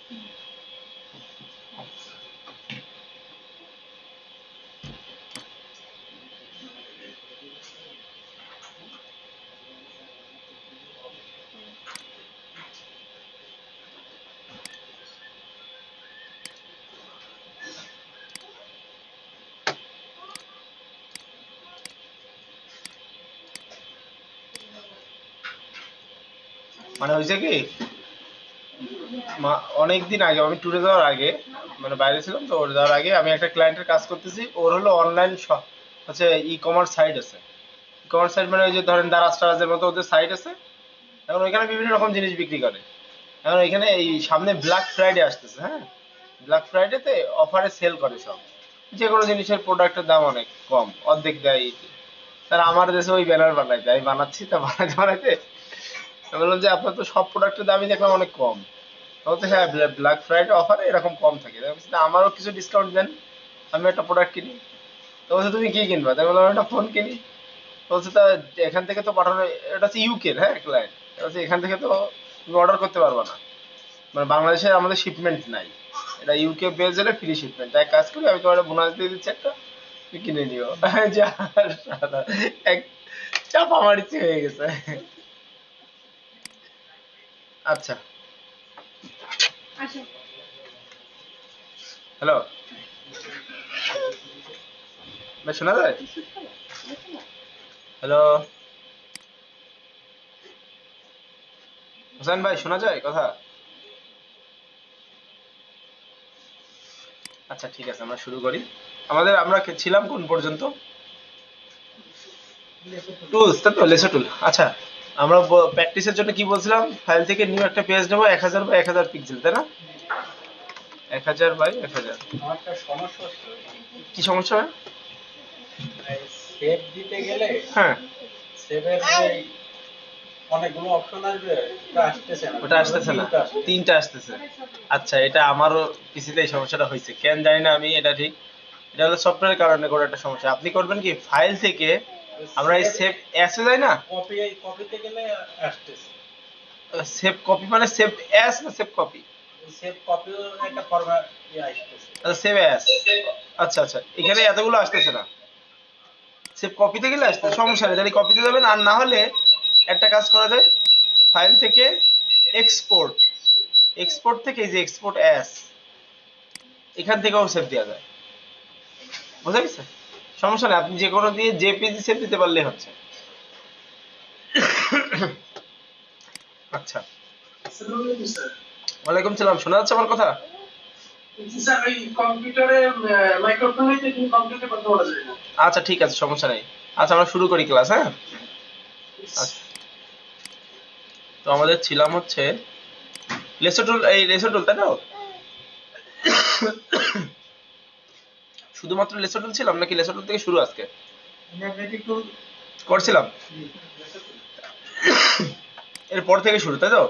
মানে হয়েছে কি, অনেকদিন আগে আমি ট্যুরে যাওয়ার আগে, মানে বাইরে ছিলাম তো, ওর যাওয়ার আগে আমি একটা ক্লায়েন্টের কাজ করতেছি। ওর হলো অনলাইন হচ্ছে ই কমার্স সাইট আছে। ই কমার্স সাইট মানে ওই যে ধরেন দারাজ টারাজের মতো ওদের সাইট আছে। এখন ওইখানে বিভিন্ন রকম জিনিস বিক্রি করে। এখন এখানে এই সামনে ব্ল্যাক ফ্রাইডে আসতেছে, হ্যাঁ। ব্ল্যাক ফ্রাইডেতে অফারে সেল করে সব, যে কোনো জিনিসের প্রোডাক্টের দাম অনেক কম, অর্ধেক দেয়। তার আমার দেশে ওই ব্যানার বানাইতে আমি বানাচ্ছি, তা বানাইতে বানাইতে আমি বললাম যে আপনার তো সব প্রোডাক্টের দামই দেখলাম অনেক কম। বলতে হ্যাঁ, ব্ল্যাক ফ্রাইডে অফারে এরকম কম থাকে। আমি বলছি, "তা আমারও কিছু ডিসকাউন্ট দেন, আমি একটা প্রোডাক্ট কিনি।" তো বলছে তুমি কি কিনবা? তাই বললাম একটা ফোন কিনি। বলছে তা এখান থেকে তো পাঠানো, এটা হচ্ছে ইউকের, হ্যাঁ, ক্লায়েন্ট। বলছে এখান থেকে তো তুমি অর্ডার করতে পারবা না, মানে বাংলাদেশে আমাদের শিপমেন্ট নাই, এটা ইউকে বেস হলে ফ্রি শিপমেন্ট। এক কাজ করি, আমি তোমার বোনাস দিয়ে দিচ্ছি একটা, তুমি কিনে নিও। যা শালা, এক চাপা মারিচি হয়ে গেছে। আচ্ছা, হ্যালো, ভাই শোনা যায়? হ্যালো, হোসেন ভাই শোনা যায় কথা? আচ্ছা ঠিক আছে, আমরা শুরু করি। আমরা ছিলাম কোন পর্যন্ত? টুলস, তাই তো, লেসো টুল। আচ্ছা, আমরা প্র্যাকটিসের জন্য কি বলছিলাম, ফাইল থেকে নিউ একটা পেজ নেবো 1000 বাই 1000 পিক্সেল, তাই না? 1000 বাই 1000। আমার একটা সমস্যা হচ্ছে, কি সমস্যা হয়? সেভ দিতে গেলে হ্যাঁ, সেভের যে অনেকগুলো অপশন আসবে, ওটা আসতেছে না, ওটা আসতেছে না, তিনটা আসতেছে। আচ্ছা, এটা আমারও পিসিতে এই সমস্যাটা হয়েছে, কেন জানি না আমি, এটা ঠিক। এটা হলো সফটওয়্যারের কারণে কোনো একটা সমস্যা। আপনি করবেন কি, ফাইল থেকে আমরা এই সেভ অ্যাসে যাই না, কপিতে গেলে আসতেছে। সেভ কপি মানে সেভ অ্যাস না সেভ কপি? সেভ কপিও একটা ফরম্যাট আসতেছে। আচ্ছা, সেভ অ্যাস। আচ্ছা আচ্ছা, এখানে এতগুলো আসতেছে না, সেভ কপিতে গেলে আসতে সমস্যা নেই, তাহলে কপিতে যাবেন। আর না হলে একটা কাজ করা যায়, ফাইল থেকে এক্সপোর্ট, এক্সপোর্ট থেকে এই যে এক্সপোর্ট অ্যাস, এখান থেকেও সেভ দেওয়া যায়। বুঝা গেছে? সমস্যা নেই, আপনি যে কোনো দিয়ে জেপিজি সেভ দিতে পারলে হচ্ছে। আচ্ছা, ওয়ালাইকুম সালাম, শোনা যাচ্ছে আমার কথা? আচ্ছা ঠিক আছে, সমস্যা নেই। আচ্ছা, আমরা শুরু করি ক্লাস, হ্যাঁ। আচ্ছা, তো আমাদের ছিলাম হচ্ছে লেসো টুল, এই লেসো টুল, তাই না? শুধুমাত্র লেসো টুল ছিলাম নাকি লেসো টুল থেকে শুরু আজকে করছিলাম? এরপর থেকে শুরু, তাই তো?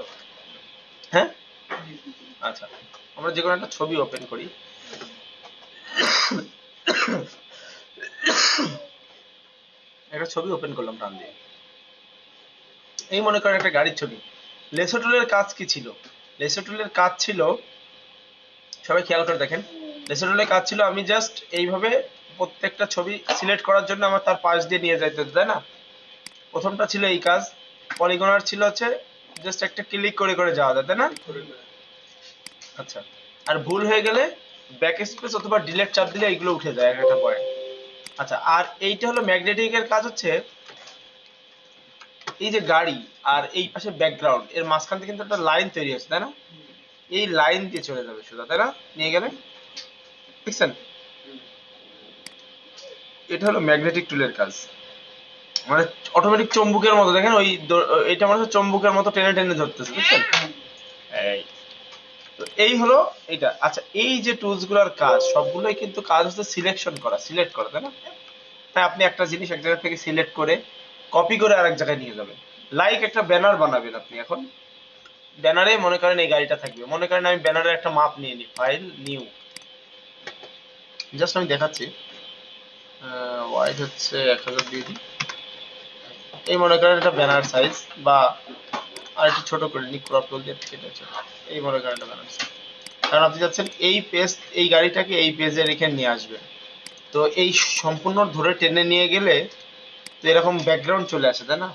হ্যাঁ, আচ্ছা, আমরা যে কোনো একটা ছবি ওপেন করি। একটা ছবি ওপেন করলাম টান দিয়ে, এই মনে করেন একটা গাড়ির ছবি। লেসো টুলের কাজ কি ছিল? লেসো টুলের কাজ ছিল, সবাই খেয়াল করে দেখেন, লেসো টুলের কাজ ছিল আমি জাস্ট এইভাবে প্রত্যেকটা ছবি সিলেক্ট করার জন্য আমার তার পাশ দিয়ে নিয়ে যাইতে হতো, তাই না? প্রথমটা ছিল এই কাজ। পলিগনার ছিল হচ্ছে জাস্ট একটা ক্লিক করে করে যাওয়া যায়, তাই না? আচ্ছা, আর ভুল হয়ে গেলে ব্যাক স্পেস অথবা ডিলেট চাপ দিলে এইগুলো উঠে যায় এক একটা পয়েন্ট। আচ্ছা, আর এইটা হলো ম্যাগনেটিক এর কাজ হচ্ছে, এই যে গাড়ি আর এই পাশে ব্যাকগ্রাউন্ড, এর মাঝখান থেকে কিন্তু একটা লাইন তৈরি হচ্ছে, তাই না? এই লাইন দিয়ে চলে যাবে সোজা, তাই না? নিয়ে গেলে, দেখছেন? এটা হলো ম্যাগনেটিক টুলের কাজ, মানে অটোমেটিক চম্বুকের মতো, দেখেন ওই এটা মনে হচ্ছে চম্বুকের মতো টেনে টেনে ধরতেছে, বুঝছেন? এই তো এই হলো এটা। আচ্ছা, এই যে টুলস গুলোর কাজ সবগুলোই কিন্তু কাজ হচ্ছে সিলেকশন করা, সিলেক্ট করা, তাই না? তাই আপনি একটা জিনিস এক জায়গা থেকে সিলেক্ট করে কপি করে আরেক জায়গায় নিয়ে যাবেন। লাইক একটা ব্যানার বানাবেন আপনি এখন, ব্যানারে মনে করেন এই গাড়িটা থাকবে, মনে করেন আমি ব্যানারের একটা মাপ নিয়ে নিই, ফাইল নিউ, জাস্ট আমি দেখাচ্ছি। ওয়াইড হচ্ছে 1000 দিয়ে দিই। এই মনে করেন এটা ব্যানার সাইজ, বা আর একটু ছোট করে নিই, ক্রপ টুল দিয়ে কেটে, এই মনে করেন এটা ব্যানার সাইজ। কারণ আপনি যাচ্ছেন এই পেজ, এই গাড়িটাকে এই পেজে রেখে নিয়ে আসবেন। তো এই সম্পূর্ণ ধরে টেনে নিয়ে গেলে তো এরকম ব্যাকগ্রাউন্ড চলে আসে, তাই না?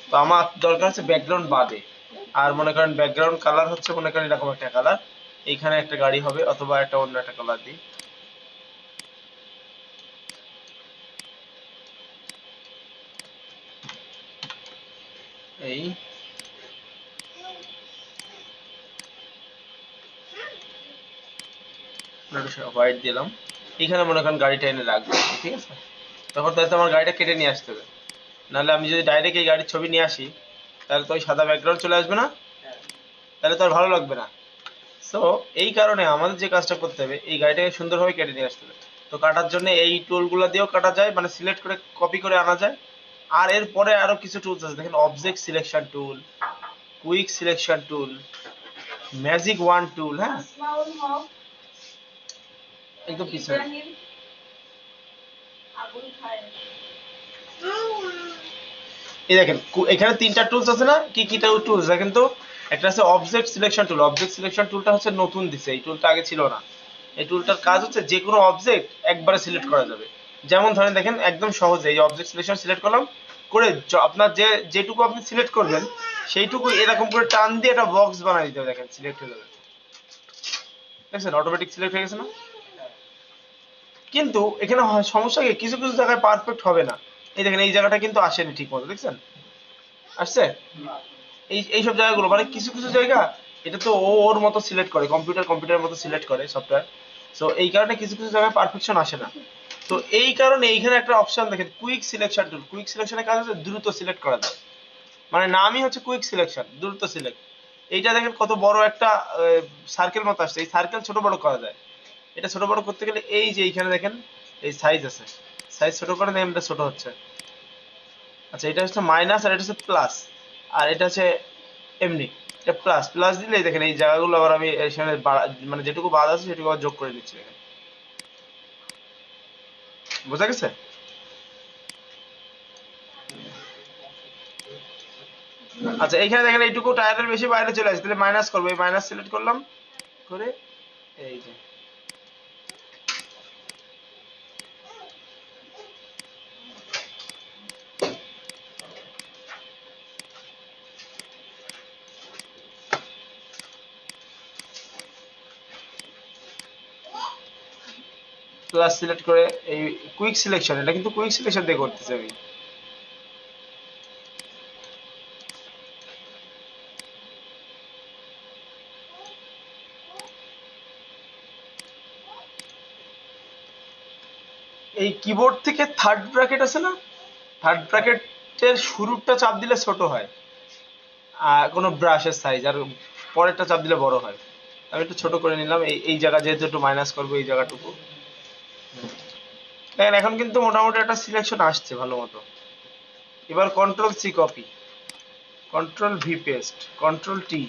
তো আমার দরকার হচ্ছে ব্যাকগ্রাউন্ড বাদে। আর মনে করেন ব্যাকগ্রাউন্ড কালার হচ্ছে মনে করেন এরকম একটা কালার, এইখানে একটা গাড়ি হবে অথবা একটা অন্য একটা কালার দিই। এই হোয়াইট দিলাম, এইখানে মনে করেন গাড়িটা এনে রাখবো, ঠিক আছে? তখন তাহলে আমার গাড়িটা কেটে নিয়ে আসতে হবে, নাহলে আমি যদি ডাইরেক্ট এই গাড়ির ছবি নিয়ে আসি তাহলে তো ওই সাদা ব্যাকগ্রাউন্ড চলে আসবে না, তাহলে তো আর ভালো লাগবে না। সো এই কারণে আমাদের যে কাজটা করতে হবে, এই গাড়িটাকে সুন্দরভাবে কেটে নিয়ে আসতে হবে। তো কাটার জন্য এই টুলগুলো দিয়েও কাটা যায়, মানে সিলেক্ট করে কপি করে আনা যায়। আর এরপরে আরো কিছু টুলস আছে, দেখেন object selection tool, quick selection tool, magic wand tool, হ্যাঁ একদম পিছনে। এই দেখেন এখানে তিনটা টুলস আছে না, কি কি টুলস দেখেন তো। একটা আছে অবজেক্ট সিলেকশন টুল, অবজেক্ট সিলেকশন টুলটা হচ্ছে নতুন দিছে, এই টুলটা আগে ছিল না। এই টুলটার কাজ হচ্ছে যে কোনো অবজেক্ট একবারে সিলেক্ট করা যাবে। যেমন ধরেন দেখেন একদম সহজে এই অবজেক্ট সিলেকশন সিলেক্ট করলাম করে আপনার যেটুকু আপনি সিলেক্ট করবেন সেইটুকু এরকম করে টান দিয়ে একটা বক্স বানিয়ে দিতে হবে, দেখেন সিলেক্ট হয়ে যাবে, দেখছেন অটোমেটিক সিলেক্ট হয়ে গেছে না? কিন্তু এখানে সমস্যা কি, কিছু কিছু জায়গায় পারফেক্ট হবে না। এই দেখেন এই জায়গাটা কিন্তু আসেনি ঠিক মতো, দেখছেন আসছে? এইসব জায়গাগুলো মানে কিছু কিছু জায়গা এটা তো ওর মতো সিলেক্ট করে, কম্পিউটার মতো সিলেক্ট করে সফটওয়্যার। সো এই কারণে কিছু কিছু জায়গায় পারফেকশন আসে না। তো এই কারণে এইখানে একটা অপশন দেখেন কুইক সিলেকশন টুল, কুইক সিলেকশনের কাজ হচ্ছে দ্রুত সিলেক্ট করা যায়, মানে নামই হচ্ছে কুইক সিলেকশন, দ্রুত সিলেক্ট। এইটা দেখেন কত বড় একটা সার্কেল মতো আসছে, এই সার্কেল ছোট বড় করা যায়। এটা ছোট বড় করতে গেলে এই যে এইখানে দেখেন এই সাইজ আছে, সাইজ ছোট করে নেমটা ছোট হচ্ছে। আচ্ছা এটা হচ্ছে মাইনাস আর এটা হচ্ছে প্লাস, আর এটা হচ্ছে এমনি, এটা প্লাস প্লাস দিলেই দেখেন এই জায়গাগুলো আবার আমি এখানে মানে যেটুকু বাদ আছে সেটুকু আবার যোগ করে দিচ্ছি, দেখেন বোঝা গেছে? আচ্ছা এইখানে দেখেন এইটুকু টায়ারের বেশি বাইরে চলে আসছে, তাহলে মাইনাস করবো, এই মাইনাস সিলেক্ট করলাম করে এই যে প্লাস সিলেক্ট করে এই কুইক সিলেকশন, এটা কিন্তু কুইক সিলেকশন দিয়ে করতেছি আমি। এই কিবোর্ড থেকে থার্ড ব্র্যাকেট আছে না, থার্ড ব্র্যাকেটের শুরুরটা চাপ দিলে ছোট হয় কোনো ব্রাশের সাইজ, আর পরেরটা চাপ দিলে বড় হয়। আমি একটু ছোট করে নিলাম, এই এই জায়গা যেহেতু একটু মাইনাস করবো এই জায়গাটুকু। দেখেন এখন কিন্তু মোটামুটি একটা সিলেকশন আসছে ভালো মতো। এবার control C copy, control V paste, control T,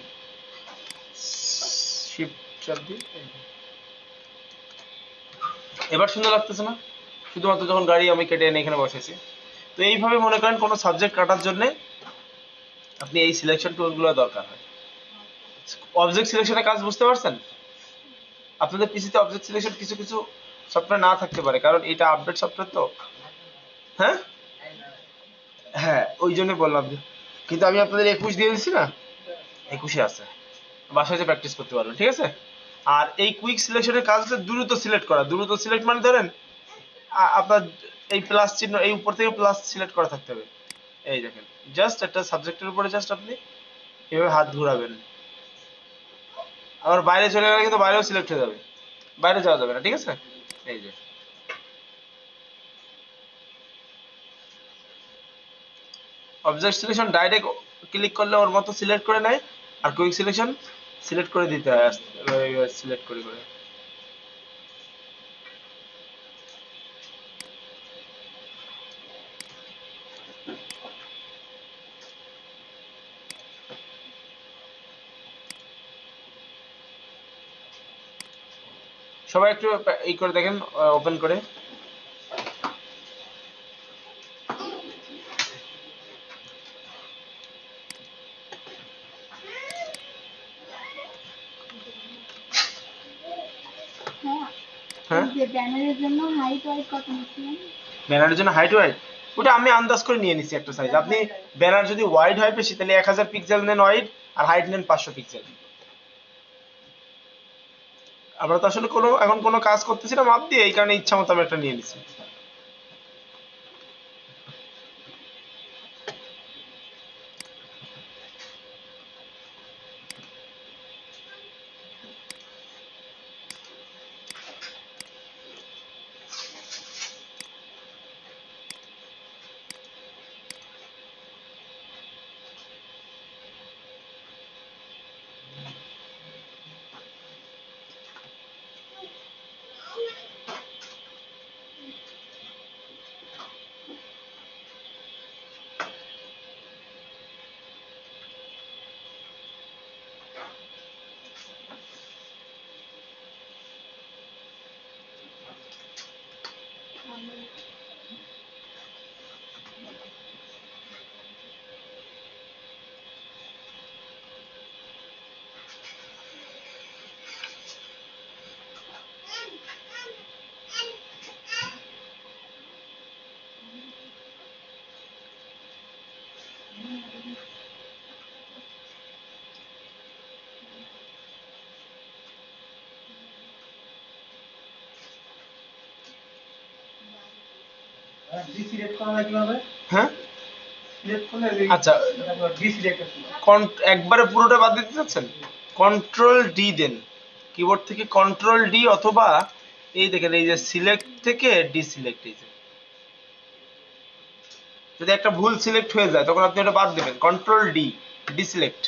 shift চাপ দিই, এবার সুন্দর লাগতেছে না? শুধুমাত্র যখন গাড়ি আমি কেটে এনে এখানে বসেছি। তো এইভাবে মনে করেন কোনো সাবজেক্ট কাটার জন্য আপনি এই সিলেকশন টুলগুলো দরকার হয়। অবজেক্ট সিলেকশনের কাজ বুঝতে পারছেন? আপনাদের পিসিতে অবজেক্ট সিলেকশন কিছু কিছু সফটওয়্যার না থাকতে পারে, কারণ এটা আপডেট সফটওয়্যার তো। হ্যাঁ হ্যাঁ ওই জন্য বললাম যে, কিন্তু আমি আপনাদের 21 দিয়ে দিচ্ছি না, 21-এ আছে, বাসায় যে প্র্যাকটিস করতে পারবেন, ঠিক আছে? আর এই কুইক সিলেকশনের কাজ হচ্ছে দ্রুত সিলেক্ট করা, দ্রুত সিলেক্ট মানে ধরেন আপনার এই প্লাস চিহ্ন এই উপর থেকে প্লাস সিলেক্ট করা থাকতে হবে। এই দেখেন জাস্ট একটা সাবজেক্টের উপরে জাস্ট আপনি এভাবে হাত ঘোরাবেন, আবার বাইরে চলে গেলে কিন্তু বাইরেও সিলেক্ট হয়ে যাবে, বাইরে যাওয়া যাবে না, ঠিক আছে? এই যে অবজেক্ট সিলেকশন ডাইরেক্ট ক্লিক করলে ওর মতো সিলেক্ট করে নেয়, আর কুইক সিলেকশন সিলেক্ট করে দিতে হয় সিলেক্ট করে করে। সবাই একটু এই করে দেখেন, ওপেন করে। হ্যাঁ যে ব্যানারের জন্য হাইট ওয়াইট কত নিচ্ছিলেন? ব্যানারের জন্য হাইট ওয়াইড ওটা আমি আন্দাজ করে নিয়ে নিছি একটা সাইজ। আপনি ব্যানার যদি ওয়াইড হয় বেশি তাহলে 1000 পিক্সেল নেন ওয়াইড, আর হাইট নেন 500 পিক্সেল। আমরা তো আসলে এখন কোনো কাজ করতেছি না মাপ দিয়ে, এই কারণে ইচ্ছা মতো আমি একটা নিয়ে নিছি। ডি সিলেক্ট করা হয় কিভাবে? হ্যাঁ সিলেক্ট করলে আচ্ছা, ডি সিলেক্ট একবারে পুরোটা বাদ দিতে চাচ্ছেন, কন্ট্রোল ডি দেন কিবোর্ড থেকে, কন্ট্রোল ডি, অথবা এই দেখেন এই যে সিলেক্ট থেকে ডিসিলেক্ট, এই যে যদি একটা ভুল সিলেক্ট হয়ে যায় তখন আপনি ওটা বাদ দেবেন, কন্ট্রোল ডি, ডিসিলেক্ট।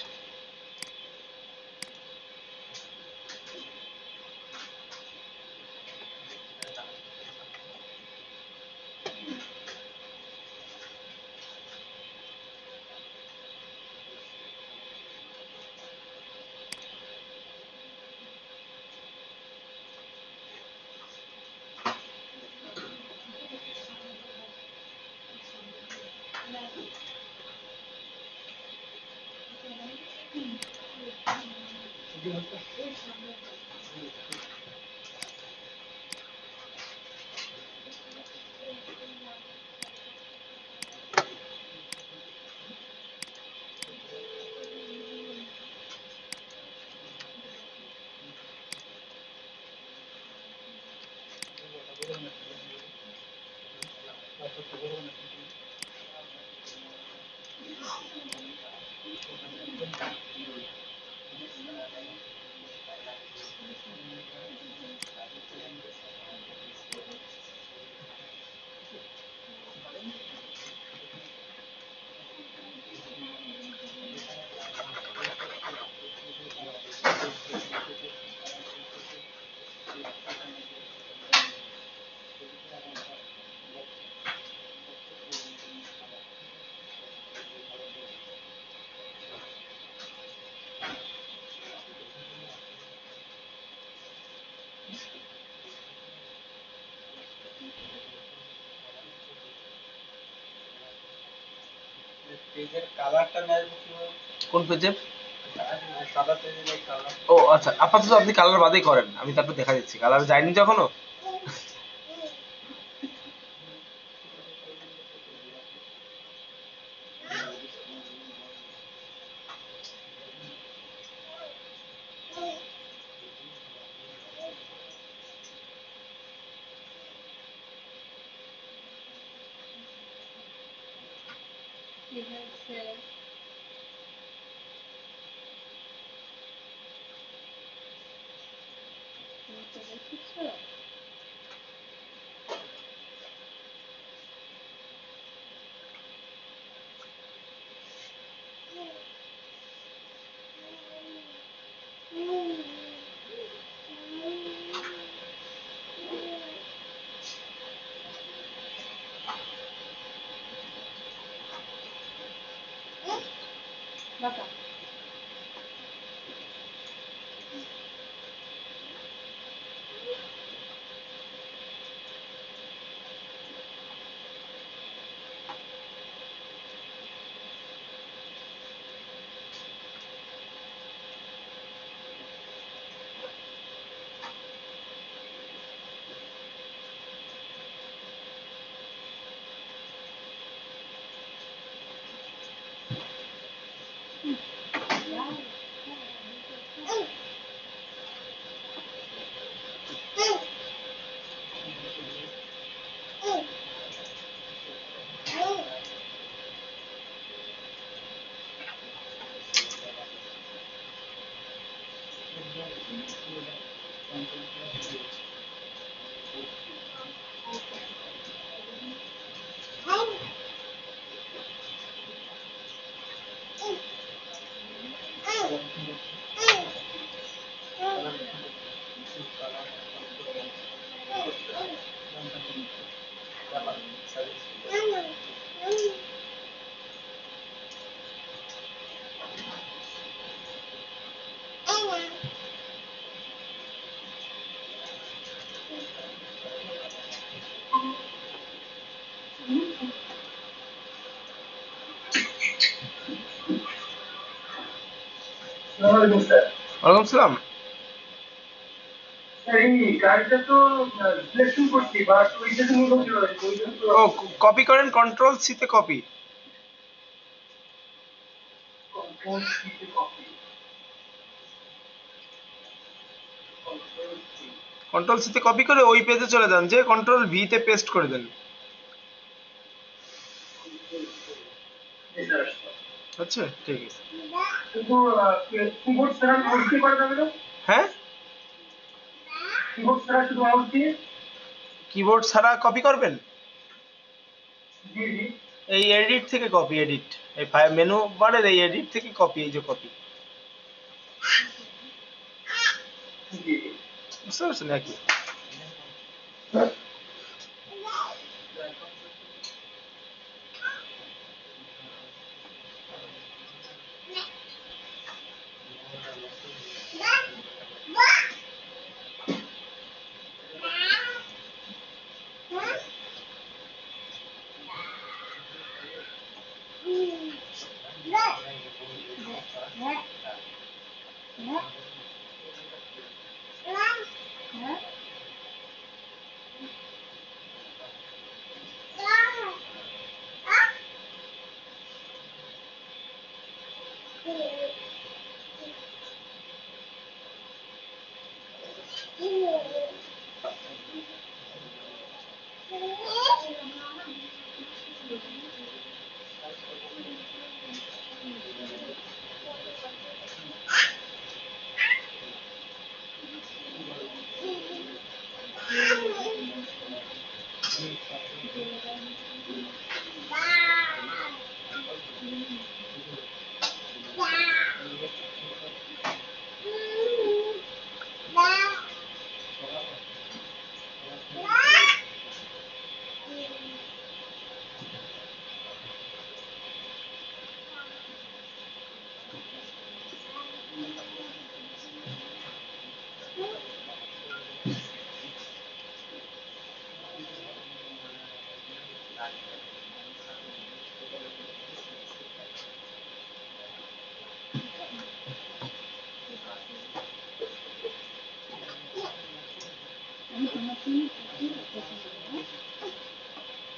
পেজের কালারটা নেয় কিভাবে? কোন পেজের? সাদা পেজের কালার। ও আচ্ছা, আপাতত আপনি কালার বাদেই করেন, আমি তারপর দেখা দিচ্ছি, কালার যায়নি তো এখনো। ঠিক আছে। তুমি তো দেখেছো? বাবা ওয়ালাইকুম স্যার। ওয়ালাইকুম সালাম। স্যার এই গাড়িটা তো সিলেকশন করছি বাট ওইটা তো মূলত কি রয়েছে ওইটা তো ও কপি করেন, কন্ট্রোল সিতে কপি। কন্ট্রোল সিতে কপি কন্ট্রোল সিতে কপি করে ওই পেজে চলে যান, যে কন্ট্রোল ভি তে পেস্ট করে দেন। আচ্ছা ঠিক আছে। কিন্তু কিবোর্ড ছাড়া মাউস দিয়ে করা যাবে না? হ্যাঁ, কিবোর্ড ছাড়া শুধু মাউস দিয়ে? কিবোর্ড ছাড়া কপি করবেন? জি জি এই এডিট থেকে কপি, এডিট, এই ফাইল মেনু বারের এই এডিট থেকে কপি, এই যে কপি, জি। বুঝতে পারছেন নাকি?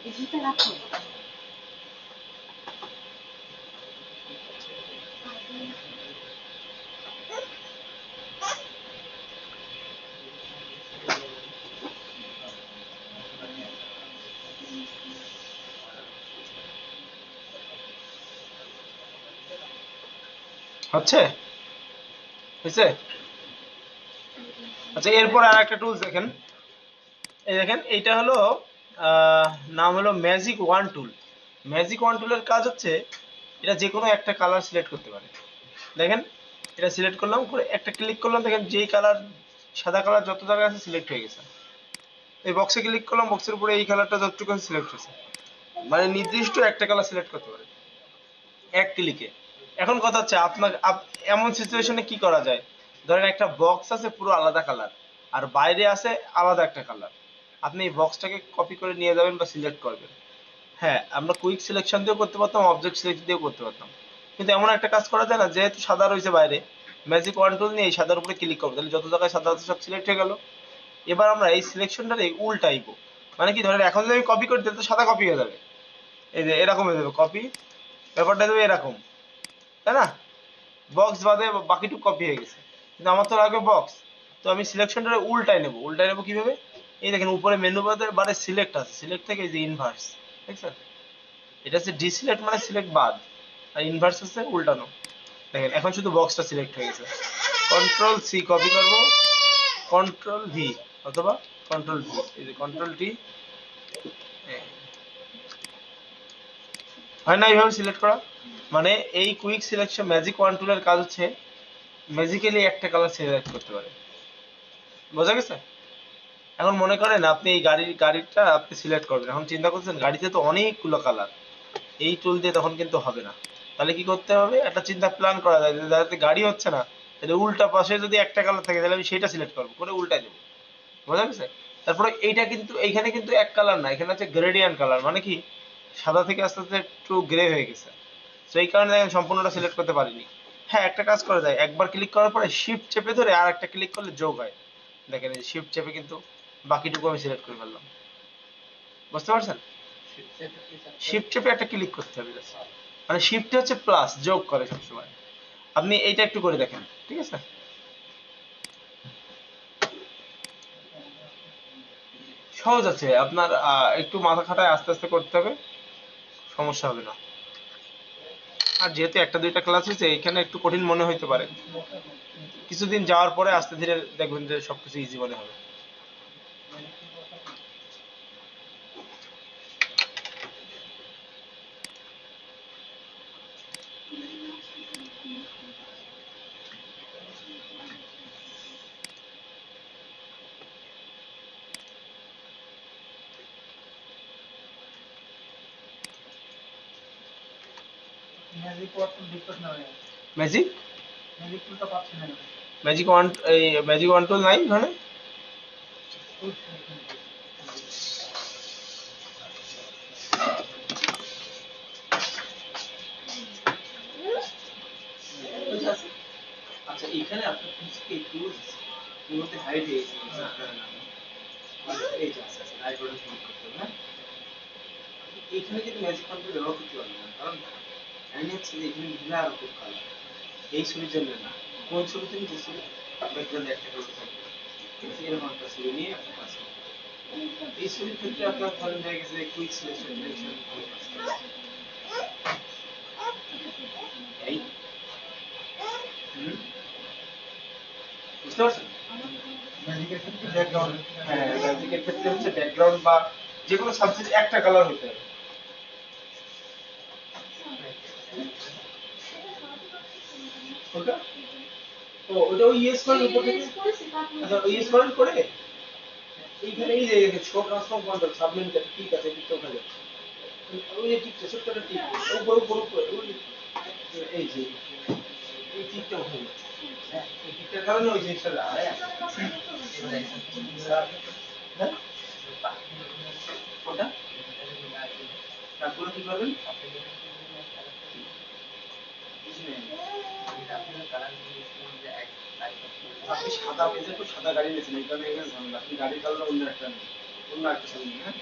এগুলো রাখো। হচ্ছে, হয়েছে? আচ্ছা, এরপর আর একটা টুলস দেখেন, এই দেখেন, এইটা হলো নাম হলো ম্যাজিক ওয়ান টুল। ম্যাজিক ওয়ান টুলের কাজ হচ্ছে, এটা যে কোনো একটা কালার সিলেক্ট করতে পারে। দেখেন, এটা সিলেক্ট করলাম, করে একটা ক্লিক করলাম, দেখেন যেই কালার, সাদা কালার যত জায়গায় আছে সিলেক্ট হয়ে গেছে। এই বক্সে ক্লিক করলাম, বক্সের উপরে এই কালারটা যতটুকু আছে সিলেক্ট হয়েছে। মানে নির্দিষ্ট একটা কালার সিলেক্ট করতে পারে এক ক্লিকে। এখন কথা হচ্ছে আপনার এমন সিচুয়েশনে কি করা যায়, ধরেন একটা বক্স আছে পুরো আলাদা কালার, আর বাইরে আছে আলাদা একটা কালার। আপনি এই বক্সটাকে কপি করে নিয়ে যাবেন বা সিলেক্ট করবেন। হ্যাঁ, আমরা কুইক সিলেকশন দিয়েও করতে পারতাম, অবজেক্ট সিলেক্ট দিয়েও করতে পারতাম, কিন্তু এমন একটা কাজ করা যায় না, যেহেতু সাদা রয়েছে বাইরে, ম্যাজিক ওয়ান টুল নিয়ে এই সাদার উপরে ক্লিক করবো, তাহলে যত জায়গায় সাদা আছে সব সিলেক্ট হয়ে গেল। এবার আমরা এই সিলেকশনটারে উল্টাইবো, মানে কি, ধরেন এখন যদি আমি কপি করি তাহলে তো সাদা কপি হয়ে যাবে, এই যে এরকম হয়ে যাবে কপি, ব্যাপারটা দেবে এরকম, তাই না? বক্স বাদে বাকিটুকু কপি হয়ে গেছে, কিন্তু আমার তো লাগবে বক্স। তো আমি সিলেকশনটা উল্টাই নেবো। উল্টাই নেবো কিভাবে? এই দেখেন উপরে মেনু বারে সিলেক্ট আছে, সিলেক্ট থেকে এই যে ইনভার্স, দেখছেন? এটা হচ্ছে ডিসিলেক্ট, মানে সিলেক্ট বাদ, আর ইনভার্স হচ্ছে উল্টানো। দেখেন এখন শুধু বক্সটা সিলেক্ট হয়ে গেছে। কন্ট্রোল সি কপি করব, কন্ট্রোল ভি অথবা কন্ট্রোল ভি, এই যে কন্ট্রোল টি, হয় না এইভাবে সিলেক্ট করা। মানে এই কুইক সিলেকশন ম্যাজিক ওয়ান টুলের কাজ হচ্ছে ম্যাজিক্যালি একটা কালার সিলেক্ট করতে পারে। বোঝা গেছে? এখন মনে করেন আপনি এই গাড়িটা আপনি সিলেক্ট করবেন, এখন চিন্তা করছেন গাড়িতে তো অনেকগুলো কালার, এই টুল দিয়ে তখন কিন্তু হবে না। তাহলে কি করতে হবে, একটা চিন্তা প্ল্যান করা যায় যে যাতে গাড়ি হচ্ছে না, তাহলে উল্টা পাশে যদি একটা কালার থাকে তাহলে আমি সেটা সিলেক্ট করবো, করে উল্টাই দেবো। বোঝা গেছে? তারপরে এইটা কিন্তু এইখানে কিন্তু এক কালার না, এখানে হচ্ছে গ্রেডিয়েন্ট কালার, মানে কি সাদা থেকে আস্তে আস্তে একটু গ্রে হয়ে গেছে। তো এই কারণে দেখেন সম্পূর্ণটা সিলেক্ট করতে পারিনি। হ্যাঁ, একটা কাজ করা যায়, একবার ক্লিক করার পরে শিফট চেপে ধরে আর একটা ক্লিক করলে যোগ হয়। দেখেন এই শিফট চেপে কিন্তু বাকিটুকু আমি সিলেক্ট করে ফেললাম। বুঝতে পারছেন? শিফট চেপে একটা ক্লিক করতে হবে just। মানে শিফট হচ্ছে প্লাস, যোগ করে সবসময়। আপনি এইটা একটু করে দেখেন, ঠিক আছে? সহজ আছে, আপনার একটু মাথা খাটায় আস্তে আস্তে করতে হবে, সমস্যা হবে না। আর যেহেতু একটা দুইটা ক্লাস হয়েছে এখানে একটু কঠিন মনে হইতে পারে, কিছুদিন যাওয়ার পরে আস্তে ধীরে দেখবেন যে সবকিছু ইজি মনে হবে। ম্যাজিক ওয়ার্ড ডিসকাস না হয়, ম্যাজিক ম্যাজিক টুলটা পাচ্ছি না। ম্যাজিক ওয়ান, এই ম্যাজিক ওয়ান টুল নাই এখানে। আচ্ছা এখানে আপনার পিসকে টুলস এর মধ্যে হাইড হয়ে গেছে আপনার নাম এই যে আছে হাইড বাটন ক্লিক করতে হবে হ্যাঁ। এখানে কিন্তু ম্যাজিক কন্ট্রোল ব্যবহার করতে পারবেন না, কারণ আমি হচ্ছে যে এখানে নীলা আর খুব কালার, এই ছবির জন্য না। কোন ছবি থেকে যে ছবি ব্যাকগ্রাউন্ডে একটা কালার থাকবে, ঠিক আছে, এরকম একটা ছবি নিয়ে আপনি কাজ করবেন। এই ছবির ক্ষেত্রে আপনার ধরেন হয়ে গেছে কুইক সিলেকশন এই বুঝতে পারছেন? ম্যাজিকের ক্ষেত্রে ব্যাকগ্রাউন্ড, হ্যাঁ, ম্যাজিকের ক্ষেত্রে হচ্ছে ব্যাকগ্রাউন্ড বা যে কোনো সাবজেক্ট একটা কালার হতে হবে। ওটা ও ওটা ওই ইয়েস করেন উপর থেকে। আচ্ছা ওই ইয়েস করেন করে এইখানে এই যে শো ট্রান্সফর্ম কন্ট্রোল সাবমেনু ঠিক আছে, ঠিক ওখানে ওই যে টিকটা ছোট্টটা টিক উপর উপর উপর ওই এই যে এই টিকটা ওখানে, হ্যাঁ এই টিকটার কারণে ওই জিনিসটা দাঁড়ায়। হ্যাঁ ওটা তারপরে কি করবেন, আপনি সাদা পেজে তো সাদা গাড়ি নিয়েছেন, এই কারণে এখানে ঝামেলা। আপনি গাড়ির কালার অন্য একটা নেই, অন্য একটা ছবি নিন। হ্যাঁ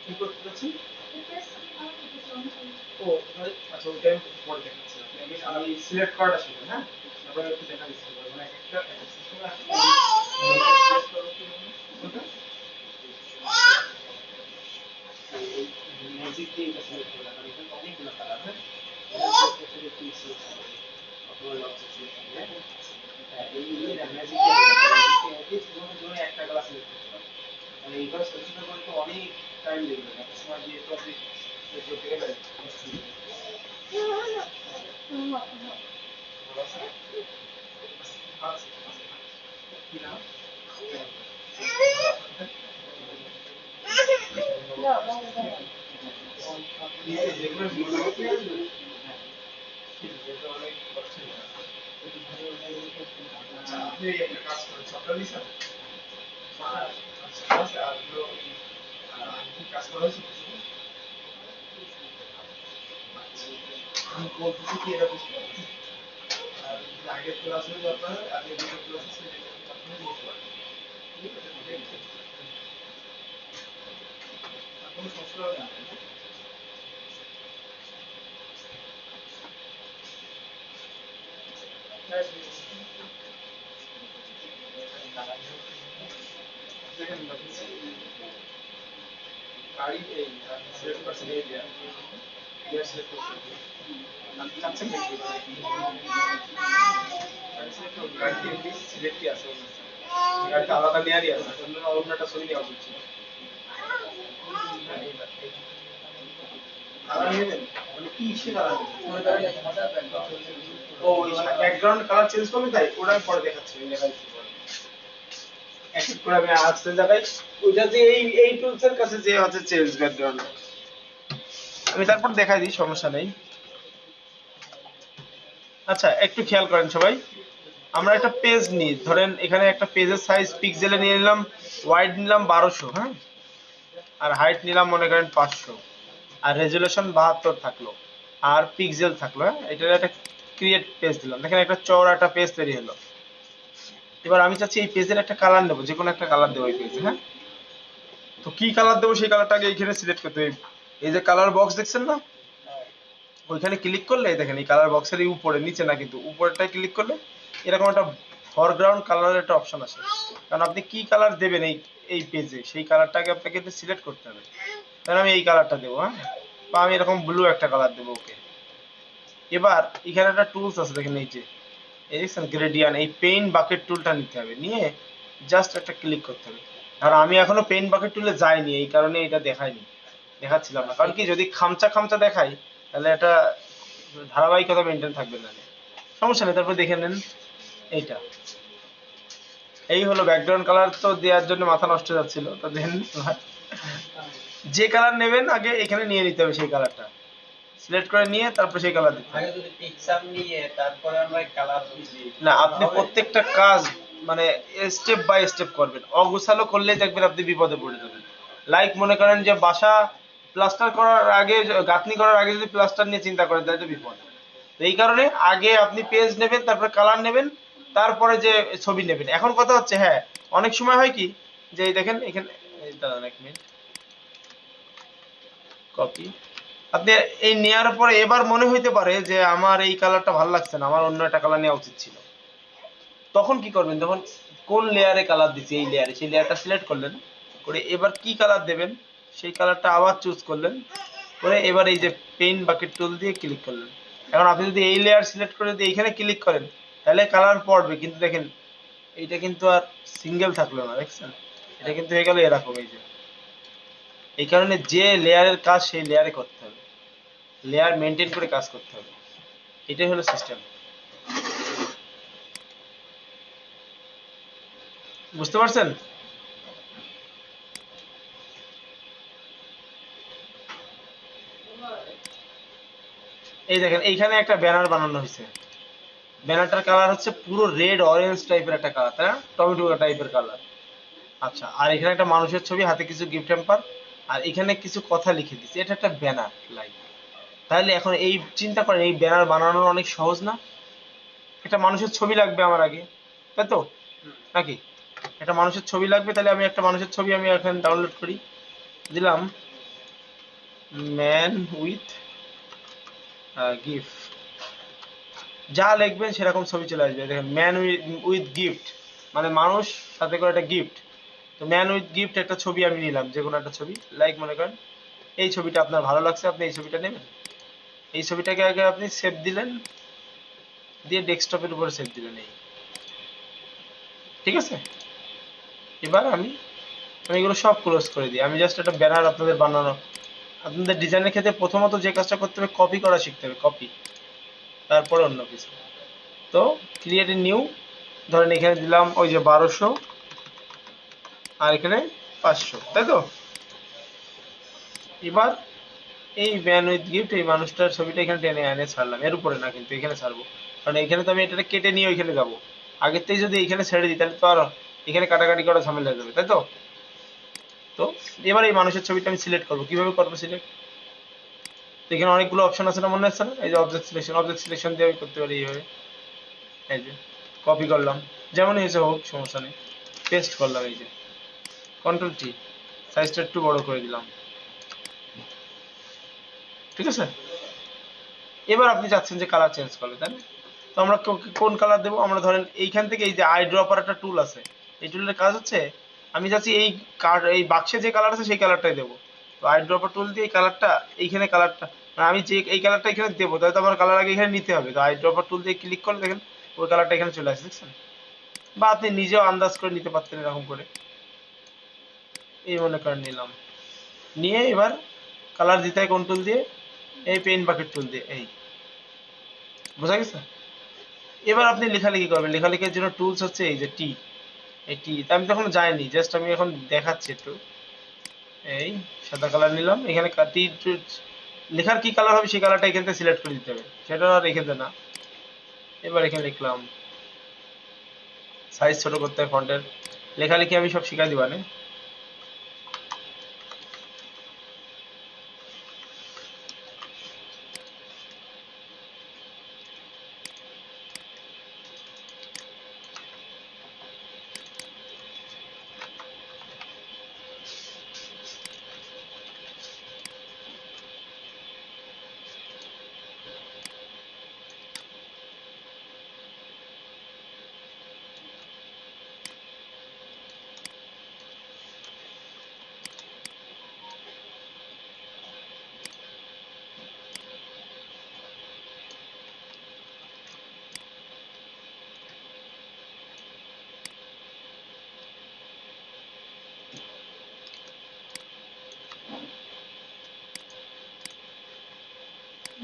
কি করতে চাচ্ছেন? ও আচ্ছা ওইটা আমি পরে দেখাচ্ছি, আপনি আগে আমি সিলেক্ট করাটা শিখুন। হ্যাঁ তারপরে একটু দেখা দিচ্ছি, মানে একটা সিস্টেম আছে সিলেক্ট করো কি ওটা ম্যাজিক দিয়ে এটা সিলেক্ট করে, কারণ এখানে অনেকগুলো কালার। হ্যাঁ অথবা অবজেক্ট সিলেকশন, হ্যাঁ এই ম্যাজিক দিয়ে শুধুমাত্র একটা কালার সিলেক্ট করতে পারেন। মানে এইবার সিলেকশন করতে অনেক টাইম লেগে যাবে, একটা সময় দিয়ে তো আপনি করতে গেলে কি নাম যেগুলো মোটামুটি অনেক কষ্ট। আচ্ছা আপনি একটা কাজ করেন, সকাল দিচ্ছেন আর কাজ করা হয়েছে আমি বলতেছি কি এটা বুঝতে পারছি। আর আগের ক্লাস হলে আপনার আগের যে ক্লাস আছে আপনি বুঝতে পারবেন। ঠিক আছে কোনো সমস্যা হবে না। গাড়ি এই 7% এরিয়া লেয়ার সিলেক্ট করতে হবে। আপনি চাচ্ছেন নাকি গাড়িতে সিলেক্টই আছে গাড়িতে আলাদা লেয়ারই আছে অন্যটা ছবি নেওয়া হচ্ছে কালার নেবেন মানে কি ইসে কালার ও ব্যাকগ্রাউন্ড কালার চেঞ্জ করবে তাই ওটা আমি পরে দেখাচ্ছি আমি দেখাচ্ছি পরে এক এক করে আমি আসতে জায়গায় ওইটা যে এই টুলস এর কাছে যে হচ্ছে চেঞ্জ ব্যাকগ্রাউন্ড আমি তারপর দেখাই দিই, সমস্যা নেই। আচ্ছা একটু খেয়াল করেন সবাই, আমরা একটা পেজ নিই, ধরেন এখানে একটা পেজের সাইজ পিক্সেলে নিয়ে নিলাম, ওয়াইড নিলাম 1200, হ্যাঁ, আর হাইট নিলাম মনে করেন 500, আর রেজুলেশন 72 থাকলো, আর পিক্সেল থাকলো, হ্যাঁ। এটার একটা ক্রিয়েট পেজ দিলাম, দেখেন একটা চওড়া একটা পেজ তৈরি হলো। এবার আমি চাচ্ছি এই পেজের একটা কালার নেবো, যে কোনো একটা কালার দেবো এই পেজে, হ্যাঁ। তো কি কালার দেবো সেই কালারটা আগে এইখানে সিলেক্ট করতে হবে। এই যে কালার বক্স দেখছেন না, ওইখানে ক্লিক করলে দেখেন এই কালার বক্সের এই উপরে, নিচে না কিন্তু উপরেটায় ক্লিক করলে এরকম একটা ফরগ্রাউন্ড কালারের একটা অপশন আছে। কারণ আপনি কি কালার দেবেন এই এই পেজে সেই কালারটাকে আপনাকে সিলেক্ট করতে হবে। তাহলে আমি এই কালারটা দেবো, হ্যাঁ, বা আমি এরকম ব্লু একটা কালার দেবো, ওকে। এবার এখানে একটা টুলস আছে দেখেন, এই যে এই দেখছেন গ্রেডিয়ান, এই পেইন্ট বাকেট টুলটা নিতে হবে, নিয়ে জাস্ট একটা ক্লিক করতে হবে। আর আমি এখনো পেইন্ট বাকেট টুলে যাইনি, এই কারণে এটা দেখাইনি, দেখাচ্ছিলাম না। কারণ কি যদি খামচা খামচা দেখাই তাহলে এটা ধারাবাহিকতা মেনটেন থাকবে না। সমস্যা নেই, তারপর দেখে নেন এইটা। এই হলো ব্যাকগ্রাউন্ড কালার, তো দেওয়ার জন্য মাথা নষ্ট হয়ে যাচ্ছিল, তো দেখেন যে কালার নেবেন আগে এখানে নিয়ে নিতে হবে, সেই কালারটা সিলেক্ট করে নিয়ে তারপর সেই কালার দিতে হবে। আগে যদি পিকচার নিয়ে তারপরে আমরা কালার দিই না, আপনি প্রত্যেকটা কাজ মানে স্টেপ বাই স্টেপ করবেন, অগোছালো করলে দেখবেন আপনি বিপদে পড়ে যাবেন। লাইক মনে করেন যে বাসা প্লাস্টার করার আগে, গাঁথনি করার আগে যদি প্লাস্টার নিয়ে চিন্তা করেন তাহলে তো বিপদ। তো এই কারণে আগে আপনি পেজ নেবেন, তারপরে কালার নেবেন, তারপরে যে ছবি নেবেন। এখন কথা হচ্ছে, হ্যাঁ, অনেক সময় হয় কি যে এই দেখেন এখানে, এই দাঁড়ান এক মিনিট, কপি, আপনি এই নেওয়ার পরে এবার মনে হইতে পারে যে আমার এই কালারটা ভালো লাগছে না, আমার অন্য একটা কালার নেওয়া উচিত ছিল। তখন কি করবেন, তখন কোন লেয়ারে কালার দিচ্ছি এই লেয়ারে, সেই লেয়ারটা সিলেক্ট করলেন, করে এবার কি কালার দেবেন সেই কালারটা আবার চুজ করলেন, করে এবার এই যে পেইন্ট বাকেট টুল দিয়ে ক্লিক করলেন। এখন আপনি যদি এই লেয়ার সিলেক্ট করে যদি এইখানে ক্লিক করেন তাহলে কালার পড়বে, কিন্তু দেখেন এইটা কিন্তু আর সিঙ্গেল থাকলো না, দেখছেন, এটা কিন্তু হয়ে গেল এরকম। এই যে এই কারণে যে লেয়ারের কাজ সেই লেয়ারে করতে হবে, লেয়ার মেনটেন করে কাজ করতে হবে, এটাই হলো সিস্টেম। বুঝতে পারছেন? এই দেখেন এইখানে একটা ব্যানার বানানো হয়েছে, ব্যানারটার কালার হচ্ছে পুরো রেড অরেঞ্জ টাইপের একটা কালার, তাই না, টমেটো টাইপের কালার। আচ্ছা, আর এখানে একটা মানুষের ছবি, হাতে কিছু গিফট হ্যাম্পার, আর এখানে কিছু কথা লিখে দিচ্ছে, এটা একটা ব্যানার লাইক। তাহলে এখন এই চিন্তা করেন এই ব্যানার বানানো অনেক সহজ না? একটা মানুষের ছবি লাগবে আমার আগে, তাই তো নাকি? একটা মানুষের ছবি লাগবে, তাহলে আমি একটা মানুষের ছবি আমি এখানে ডাউনলোড করি, দিলাম ম্যান উইথ গিফট, যা লিখবেন সেরকম ছবি চলে আসবে। দেখেন ম্যান উইথ গিফট মানে মানুষ সাথে করে একটা গিফট। তো ম্যান উইথ গিফট একটা ছবি আমি নিলাম, যে কোনো একটা ছবি, লাইক মনে করেন এই ছবিটা আপনার ভালো লাগছে, আপনি এই ছবিটা নেবেন। এই ছবিটাকে আগে আপনি সেভ দিলেন, দিয়ে ডেস্কটপের উপরে সেভ দিলেন, এই ঠিক আছে। এবার আমি এগুলো সব ক্লোজ করে দিই, আমি জাস্ট একটা ব্যানার আপনাদের বানানো, আপনাদের ডিজাইনের ক্ষেত্রে প্রথমত যে কাজটা করতে হবে কপি করা শিখতে হবে, কপি, তারপরে অন্য কিছু। তো ক্রিয়েট এ নিউ, ধরেন এখানে দিলাম ওই যে 1200, আর এখানে 500, তাই তো। এবার এই ম্যান উইথ গিফট এই মানুষটার ছবিটা এখানে টেনে এনে ছাড়লাম, এর উপরে না কিন্তু এখানে ছাড়বো, কারণ এখানে তো আমি এটা কেটে নিয়ে ওইখানে যাবো। আগের থেকে যদি এখানে ছেড়ে দিই তাহলে তো আর এখানে কাটাকাটি করা ঝামেলা হয়ে যাবে, তাই তো। তো এবার এই মানুষের ছবিটা আমি সিলেক্ট করবো, কিভাবে করবো সিলেক্ট? তো এখানে অনেকগুলো অপশন আছে না, মনে হচ্ছে না? এই যে অবজেক্ট সিলেকশন দিয়ে আমি করতে পারি এইভাবে। এই যে কপি করলাম, যেমনই হয়েছে হোক সমস্যা নেই, পেস্ট করলাম, এই যে কন্ট্রোল টি, সাইজটা একটু বড় করে দিলাম, ঠিক আছে। এবার আপনি চাচ্ছেন যে কালার চেঞ্জ করবে, তাই না? তো আমরা কোন কালার দেবো? আমরা ধরেন এইখান থেকে এই যে আই ড্রপার একটা টুল আছে, এই টুলের কাজ হচ্ছে আমি চাচ্ছি এই এই বাক্সে যে কালার আছে সেই কালারটাই দেবো। তো আই ড্রপার টুল দিয়ে এই কালারটা এইখানে কালারটা আর আমি যে এই কালারটা এখানে দেবো, তাহলে তো আমার কালার আগে এখানে নিতে হবে। তো আই ড্রপার টুল দিয়ে ক্লিক করলে দেখেন ওই কালারটা এখানে চলে আসে, দেখছেন? বা আপনি নিজেও আন্দাজ করে নিতে পারতেন এরকম করে। এই মনে করেন নিলাম, নিয়ে এবার কালার দিতে হয় কোন টুল দিয়ে? এই পেইন্ট বাকেট টুল দিয়ে। এই বোঝা গেছে? এবার আপনি লেখালেখি করবেন। লেখালেখির জন্য টুলস হচ্ছে এই যে টি, এই টি। আমি তখন যাইনি, জাস্ট আমি এখন দেখাচ্ছি একটু। এই সাদা কালার নিলাম, এখানে টি লেখার কি কালার হবে সেই কালারটা এখান থেকে সিলেক্ট করে দিতে হবে, সেটা আর এখান থেকে না। এবার এখানে লিখলাম, সাইজ ছোট করতে হয় ফন্টের। লেখালেখি আমি সব শিখাই দিবানে।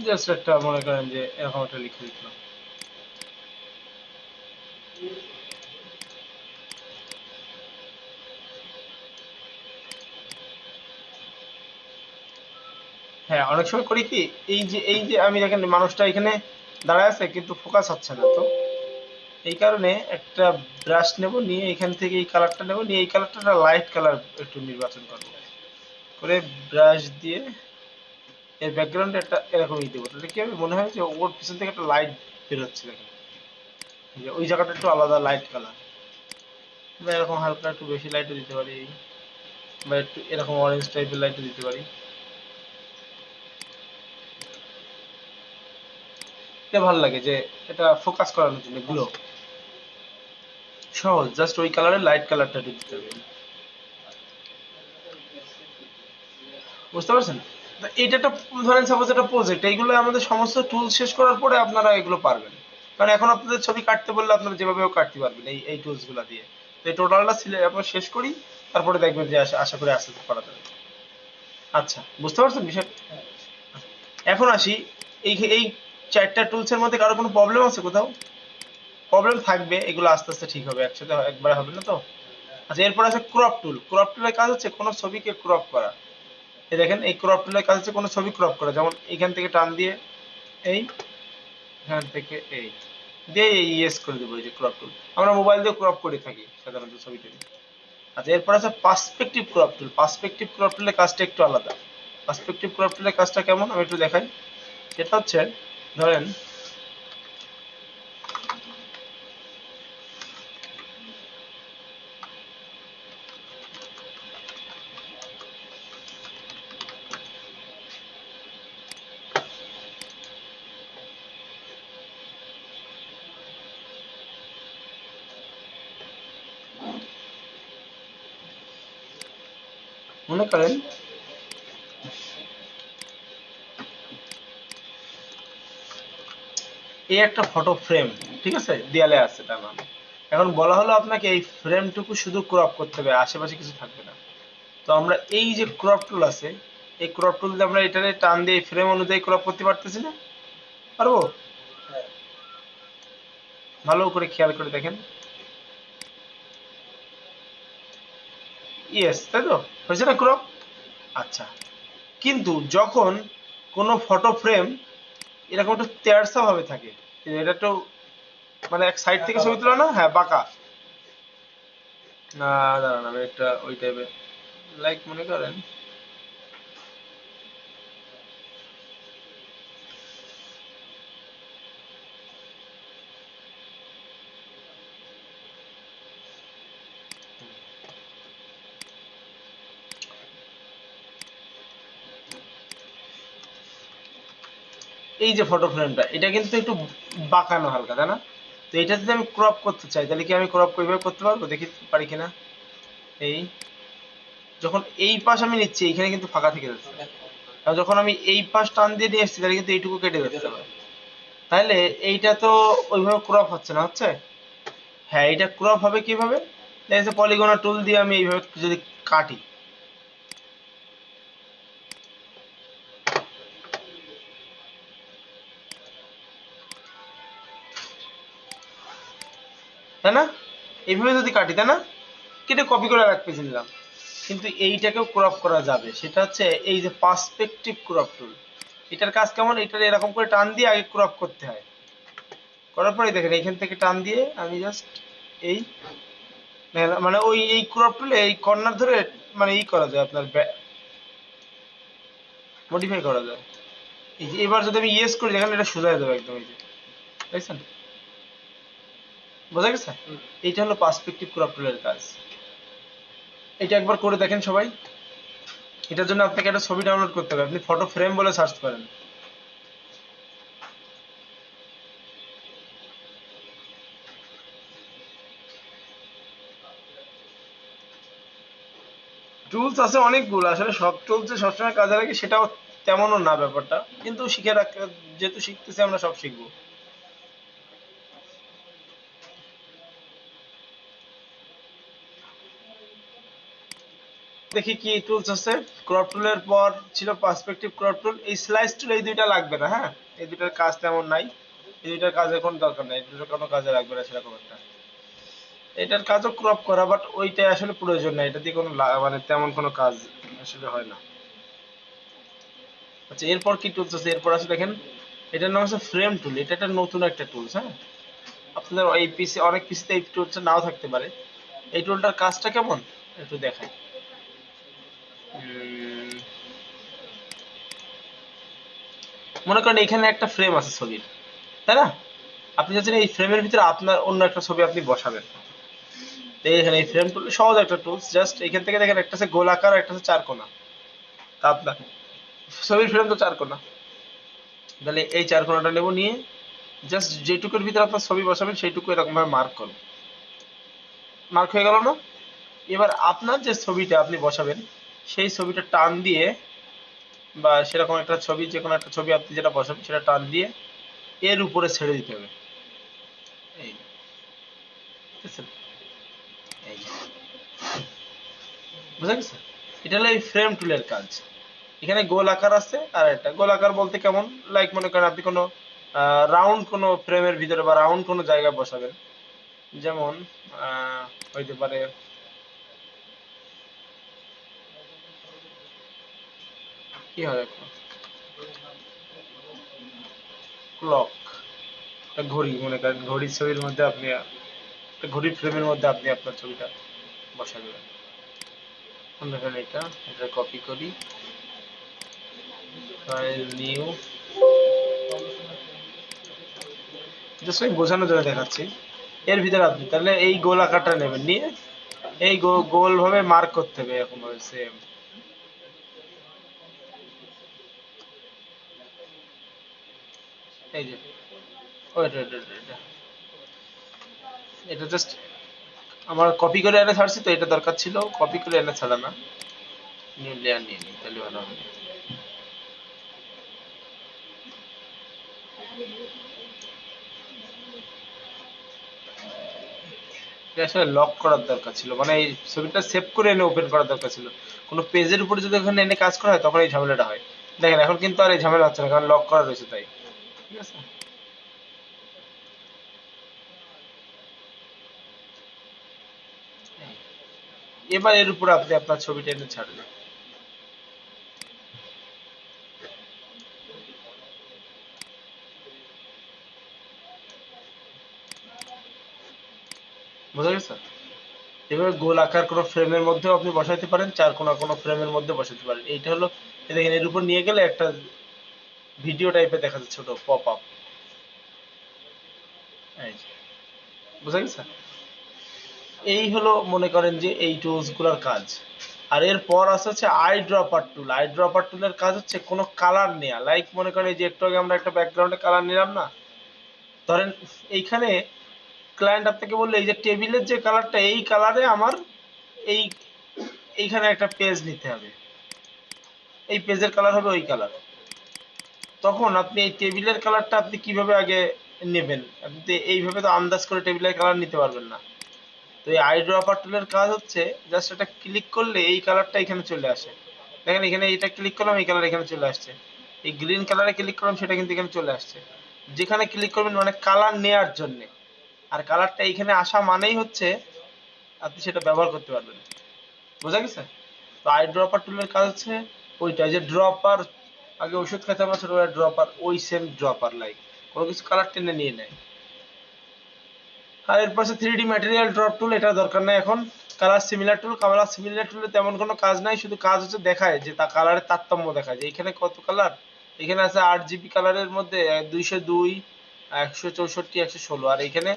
জাস্ট একটা মনে করেন যে এরকম একটা লিখে দিলাম। হ্যাঁ, অনেক সময় করি কি, এই যে আমি দেখেন মানুষটা এখানে দাঁড়ায় আছে কিন্তু ফোকাস হচ্ছে না। তো এই কারণে একটা ব্রাশ নেব, নিয়ে এখান থেকে এই কালারটা নেব, নিয়ে এই কালারটা লাইট কালার একটু নির্বাচন করব, করে ব্রাশ দিয়ে এর ব্যাকগ্রাউন্ডে একটা এরকমই দেবো। তাহলে কি হবে, মনে হয় যে ওর পিছন থেকে একটা লাইট বের হচ্ছে। দেখেন এই যে ওই জায়গাটা একটু আলাদা লাইট কালার, বা এরকম হালকা একটু বেশি লাইটও দিতে পারি, বা একটু এরকম অরেঞ্জ টাইপের লাইটও দিতে পারি। এটা ভালো লাগে যে এটা ফোকাস করানোর জন্য, গ্লো সহজ, জাস্ট ওই কালারের লাইট কালারটা দিতে হবে। বুঝতে পারছেন? তো এটা একটা, ধরেন সাপোজ একটা প্রজেক্ট, এইগুলো আমাদের সমস্ত টুল শেষ করার পরে আপনারা এগুলো পারবেন। কারণ এখন আপনাদের ছবি কাটতে বললে আপনারা যেভাবে হোক কাটতে পারবেন এই টুলস গুলা দিয়ে। তো এই টোটালটা আপনার শেষ করি, তারপরে দেখবেন যে আশা করি আস্তে আস্তে করা যাবে। আচ্ছা, বুঝতে পারছেন বিষয়? এখন আসি, এই চারটা টুলস এর মধ্যে কারো কোনো প্রবলেম আছে কোথাও? প্রবলেম থাকবে, এগুলো আস্তে আস্তে ঠিক হবে, একসাথে একবারে হবে না তো। আচ্ছা, এরপর আছে ক্রপ টুল। ক্রপ টুলের কাজ হচ্ছে কোনো ছবিকে ক্রপ করা। এই দেখেন, এই ক্রপ টুলের কাজ হচ্ছে কোনো ছবি ক্রপ করা। যেমন এখান থেকে টান দিয়ে এই, এখান থেকে এই দিয়ে ইয়েস করে দেবো, এই যে ক্রপ টুল। আমরা মোবাইল দিয়ে ক্রপ করে থাকি সাধারণত ছবি টবি। আচ্ছা, এরপর আছে পার্সপেক্টিভ ক্রপ টুল। পার্সপেক্টিভ ক্রপ টুলের কাজটা একটু আলাদা। পার্সপেক্টিভ ক্রপ টুলের কাজটা কেমন আমি একটু দেখাই। সেটা হচ্ছে, ধরেন মনে করেন এই একটা ফটো ফ্রেম, ঠিক আছে, দেয়ালে আছে তার মানে। এখন বলা হলো আপনাকে এই ফ্রেমটুকু শুধু ক্রপ করতে হবে, আশেপাশে কিছু থাকবে না। তো আমরা এই যে ক্রপ টুল আছে, এই ক্রপ টুল দিয়ে আমরা এটারে টান দিয়ে ফ্রেম অনুযায়ী ক্রপ করতে পারতেছি না? পারবো? ভালো করে খেয়াল করে দেখেন। ইয়েস, তাই তো, হয়েছে না ক্রপ? আচ্ছা, কিন্তু যখন কোনো ফটো ফ্রেম এরকম একটু তেরসা ভাবে থাকে, এটা একটু মানে এক সাইড থেকে ছবি তোলা না, হ্যাঁ বাঁকা, না দাঁড়ান আমি একটা ওই টাইপের, লাইক মনে করেন এই যে ফটো ফ্রেমটা, এটা কিন্তু একটু বাঁকানো হালকা, তাই না? তো এটা যদি আমি ক্রপ করতে চাই, তাহলে কি আমি ক্রপ কিভাবে করতে পারবো, দেখি পারি কিনা। এই যখন এই পাশ আমি নিচ্ছি, এইখানে কিন্তু ফাঁকা থেকে যাচ্ছে। আর যখন আমি এই পাশ টান দিয়ে নিয়ে এসেছি তাহলে কিন্তু এইটুকু কেটে যাচ্ছে আবার। তাহলে এইটা তো ওইভাবে ক্রপ হচ্ছে না, হচ্ছে? হ্যাঁ, এটা ক্রপ হবে কিভাবে? দেখা যাচ্ছে পলিগনার টুল দিয়ে আমি এইভাবে যদি কাটি, তাই না? এইভাবে যদি কাটি, তাই না? কেটে কপি করে এক পেজে নিলাম। কিন্তু এইটাকেও ক্রপ করা যাবে, সেটা হচ্ছে এই যে পার্সপেক্টিভ ক্রপ টুল। এটার কাজ কেমন? এটার এরকম করে টান দিয়ে আগে ক্রপ করতে হয়, করার পরে দেখেন এখান থেকে টান দিয়ে আমি জাস্ট এই মানে ওই এই ক্রপ টুলে এই কর্নার ধরে মানে ই করা যায়, আপনার মডিফাই করা যায়। এই যে এবার যদি আমি ইয়েস করি দেখেন এটা সোজা হয়ে যাবে একদম, এই যে দেখছেন, বোঝা গেছে? এইটা হলো পার্সপেক্টিভ ক্রপ টুলের কাজ। এটা একবার করে দেখেন সবাই। এটার জন্য আপনাকে একটা ছবি ডাউনলোড করতে হবে, আপনি ফটো ফ্রেম বলে সার্চ করেন। টুলস আছে অনেকগুলো, আসলে সব টুলস যে সবসময় কাজে লাগে সেটাও তেমনও না ব্যাপারটা, কিন্তু শিখে রাখ, যেহেতু শিখতেছি আমরা সব শিখবো। দেখি কি টুলস আছে। ক্রপ টুলের পর ছিল পার্সপেক্টিভ ক্রপ টুল, এই স্লাইস টুল, এই দুইটা লাগবে না। হ্যাঁ, এই দুইটার কাজ তেমন নাই, এই দুইটার কাজের কোনো দরকার নাই, এই দুটোর কোনো কাজে লাগবে না সেরকম একটা। এটার কাজও ক্রপ করা, বাট ওইটা আসলে প্রয়োজন নাই, এটা দিয়ে কোনো মানে তেমন কোনো কাজ আসলে হয় না। আচ্ছা, এরপর কি টুলস আছে? এরপর আছে দেখেন, এটার নাম হচ্ছে ফ্রেম টুল। এটা একটা নতুন একটা টুলস। হ্যাঁ, আপনাদের এই পিসি, অনেক পিসিতে এই টুলসটা নাও থাকতে পারে। এই টুলটার কাজটা কেমন একটু দেখাই। মনে করেন এখানে একটা ফ্রেম আছে ছবির, তাই না? আপনি চাচ্ছেন এই ফ্রেমের ভিতরে আপনার অন্য একটা ছবি আপনি বসাবেন। তো এখানে এই ফ্রেম টুল সহজ একটা টুলস, জাস্ট এখান থেকে দেখেন একটা আছে গোলাকার, একটা আছে চারকোনা। তা আপনার ছবির ফ্রেম তো চারকোনা, তাহলে এই চারকোনাটা নেব, নিয়ে জাস্ট যেটুকুর ভিতরে আপনার ছবি বসাবেন সেইটুকু এরকম ভাবে মার্ক করুন। মার্ক হয়ে গেল না? এবার আপনার যে ছবিটা আপনি বসাবেন সেই ছবিটা টান দিয়ে, বা সেরকম একটা ছবি, যে কোনো একটা ছবি আপনি যেটা বসাবেন সেটা টান দিয়ে এর উপরে ছেড়ে দিতে হবে। এই বুঝছেন? এই যে, বুঝা গেছে? এটা হলো এই ফ্রেম টুলের কাজ। এখানে গোল আকার আছে, আর একটা গোল আকার বলতে কেমন, লাইক মনে করেন আপনি কোনো রাউন্ড কোনো ফ্রেমের ভিতরে বা রাউন্ড কোনো জায়গায় বসাবেন, যেমন আহ, হইতে পারে কি হয় এখন, ক্লক, ঘড়ি, মনে করেন ঘড়ির ছবির মধ্যে আপনি একটা ঘড়ির ফ্রেমের মধ্যে আপনি আপনার ছবিটা বসা দেবেন। দেখেন এটা, এটা কপি করি, ফাইল নিউ, জাস্ট আমি বোঝানোর জন্য দেখাচ্ছি। এর ভিতরে আপনি তাহলে এই গোল আকারটা নেবেন, নিয়ে এই গোল ভাবে মার্ক করতে হবে এরকম ভাবে সেম। এই যে ওইটা এটা এটা এটা এটা জাস্ট আমার কপি করে এনে ছাড়ছি, তো এটা দরকার ছিল কপি করে এনে ছাড়া না, নিউ লেয়ার নিয়ে নিই তাহলে ভালো হবে। এটা আসলে লক করার দরকার ছিল, মানে এই ছবিটা সেভ করে এনে ওপেন করার দরকার ছিল। কোনো পেজের উপরে যদি ওখানে এনে কাজ করা হয় তখন এই ঝামেলাটা হয়। দেখেন এখন কিন্তু আর এই ঝামেলা হচ্ছে না, কারণ লক করা রয়েছে তাই। ঠিক আছে, এবার এর উপরে আপনি আপনার ছবিটা এনে ছাড়বেন। বোঝা গেছে? এভাবে গোল আকার কোনো ফ্রেমের মধ্যেও আপনি বসাইতে পারেন, চার কোনা কোনো ফ্রেমের মধ্যে বসাতে পারেন। এইটা হলো, দেখেন এর উপর নিয়ে গেলে একটা ভিডিও টাইপের দেখা যাচ্ছে, ছোট পপ আপ। এই যে, বুঝা গেছে? এই হলো মনে করেন যে এই টুলস গুলার কাজ। আর এর পর আছে হচ্ছে I dropper tool. I dropper টুলের কাজ হচ্ছে কোনো কালার নেয়া, লাইক মনে করেন এই যে একটু আগে আমরা একটা ব্যাকগ্রাউন্ডে কালার নিলাম না, ধরেন এইখানে ক্লায়েন্ট আপনাকে বললো এই যে টেবিলের যে কালারটা এই কালারে আমার এই এইখানে একটা পেজ নিতে হবে, এই পেজের কালার হবে ওই কালার। তখন আপনি এই টেবিলের কালারটা আপনি কিভাবে আগে নেবেন? আপনি তো এইভাবে তো আন্দাজ করে টেবিলের কালার নিতে পারবেন না। তো এই আই ড্রপার টুলের কাজ হচ্ছে জাস্ট এটা ক্লিক করলে এই কালারটা এখানে চলে আসে। দেখেন এখানে এইটা ক্লিক করলাম, এই কালার এখানে চলে আসছে। এই গ্রিন কালারে ক্লিক করলাম, সেটা কিন্তু এখানে চলে আসছে। যেখানে ক্লিক করবেন মানে কালার নেয়ার জন্য, আর কালারটা এখানে আসা মানেই হচ্ছে আপনি সেটা ব্যবহার করতে পারবেন। বোঝা গেছে? তো আই ড্রপার টুলের কাজ হচ্ছে ওইটা, যে ড্রপার আগে ওষুধ খেতে আমরা ছোটবেলায় ড্রপার, ওই সেম ড্রপার লাইক কোনো কিছু কালার টেনে নিয়ে নেয়। আর এরপর আছে 3D ম্যাটেরিয়াল ড্রপ টুল, এটা দরকার নাই এখন। কালার সিমিলার টুল, কালার সিমিলার টুলে তেমন কোনো কাজ নাই, শুধু কাজ হচ্ছে দেখায় যে তা কালারের তারতম্য দেখায় যে এখানে কত কালার। এখানে আছে 8 GB কালারের মধ্যে 202, 164, 116, আর এখানে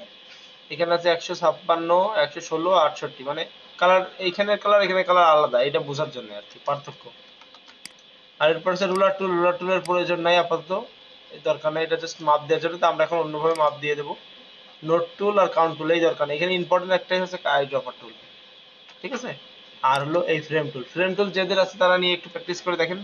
আছে 156, 116, 68, মানে কালার এইখানের কালার এখানে কালার আলাদা, এটা বোঝার জন্য আর কি পার্থক্য। আর এরপর আছে রুলার টুল, রুলার টুলের প্রয়োজন নাই আপাতত, এই দরকার নাই, এটা জাস্ট মাপ দেওয়ার জন্য, তো আমরা এখন অন্যভাবে মাপ দিয়ে দেবো। নোট টুল আর কাউন্ট টুল এই দরকার নেই, এখানে ইম্পর্টেন্ট একটাই হচ্ছে আই ড্রপার টুল, ঠিক আছে। আর হলো এই ফ্রেম টুল, ফ্রেম টুল যাদের আছে তারা নিয়ে একটু প্র্যাকটিস করে দেখেন।